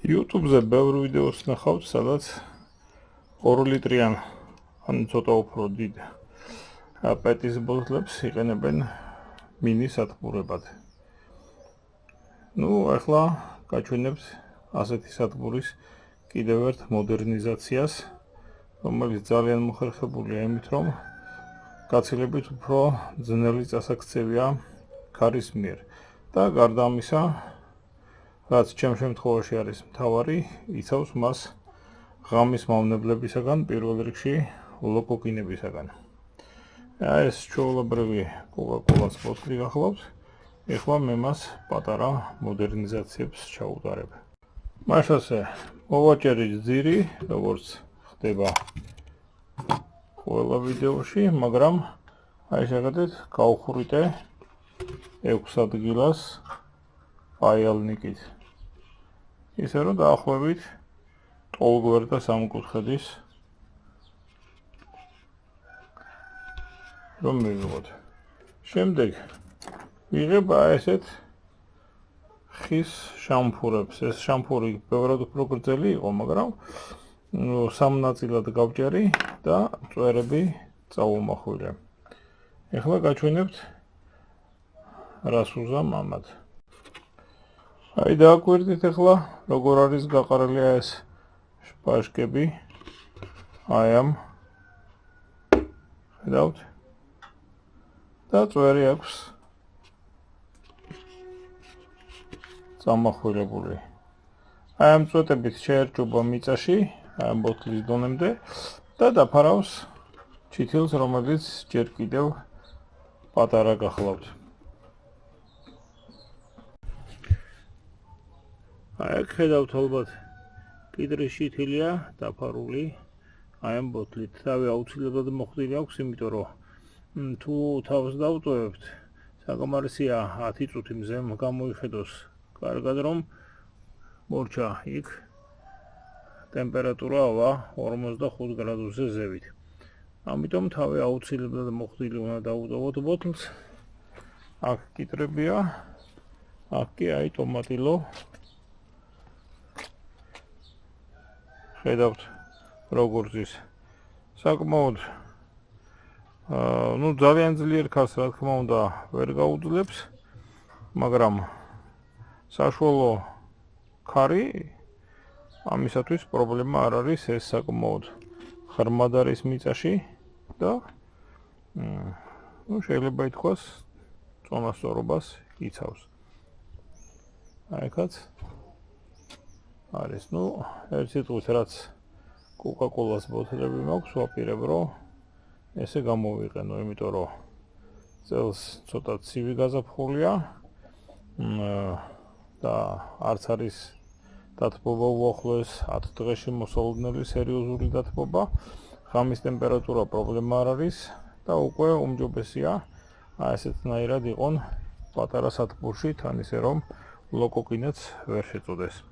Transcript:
YouTube-ზე ბევრ ვიდეოს ნახავთ, სადაც 2 ლიტრიან ან ცოტა უფრო დიდ პეტის ბოთლებს იყენებენ მინი სათბურებად. ახლა გაჩვენებთ ასეთი სათბურის კიდევ ერთ მოდერნიზაციას, რომელიც ძალიან მოხერხებულია იმით, რომ გაცილებით უფრო ძნელი წასაქცევია ქარის მიერ და გარდა ამისა, რაც ჩემ შემთხვევაში არის მთავარი, იცავს მას ღამის მავნებლებისაგან, პირველ რიგში ლოკოკინებისაგან. ეს ჩვეულებრივი კოკა-კოლას ბოთლი გახლავთ. ეხლა მე მას პატარა მოდერნიზაციებს ჩაუტარებ. მაშასე მოვაჭერი ძირი, როგორც ხდება ყველა ვიდეოში, მაგრამ აი შეგედეთ გავხურიტე 6 ადგილას პაიალნიკით. ისე რომ დაახლოებით ტოლგვერდა სამკუთხედის რომ მივიღოთ. შემდეგ ვიღებ ესეთ ხის შამფურებს. ეს შამფური ბევრად უფრო გრძელი იყო, მაგრამ 3 ნაწილად გავჭერი და წვერები წავუმახვილე. ეხლა გაჩვენებთ რას უზამ ამათ. აი დააკვირდით ახლა როგორ არის გაყარელი ეს შპაშკები. აი ამ ხედავთ და წვერი აქვს წამახვილებული. აი ამ წვეტებით შეერჭუბა მიწაში, აი ამ ბოთლის დონემდე და დაფარავს ჩითილს, რომელიც ჯერ კიდევ პატარა გახლავთ. აი ხედავთ ალბათ კიდრის შითილია დაფარული აი ამ ბოთლით. თავი აუცილებლად მოხდილი აქვს, იმიტომ რომ თუ თავს დავწვევებთ, საკამარისია 10 წუთი მზე გამოიხედოს კარგად, რომ მორჩა იქ ტემპერატურა 45 გრადუსზე ზევით. ამიტომ თავი აუცილებლად მოხდილი უნდა დავუტოვოთ ბოთლს. აქ კიტრებია, აქ კი აი ტომატილო. ხედავთ როგორც ის საკმაოდ ძალიან ძლიერ ქარს, რა თქმა უნდა, ვერ გაუძლებს, მაგრამ საშუალო ქარი ამისათვის პრობლემა არ არის. ეს საკმაოდ ღრმად არის მიწაში და შეიძლება ითქვას წონასწორობას იცავს. აიქაც არის, ერთ სიტყვით, რაც კოკა-კოლას ბოთლები მაქვს, ვაპირებ, რომ ესე გამოვიყენო, იმიტომ რომ წელს ცოტა ცივი გაზაფხულია და არც არის დათბობა უახლოეს 10 დღეში მოსალოდნელი სერიოზული დათბობა. ღამის ტემპერატურა პრობლემა არ არის და უკვე უმჯობესია ესეთნაირად იყონ პატარა სათბურში, თან ისე რომ ლოკოკინაც ვერ შეწოდეს.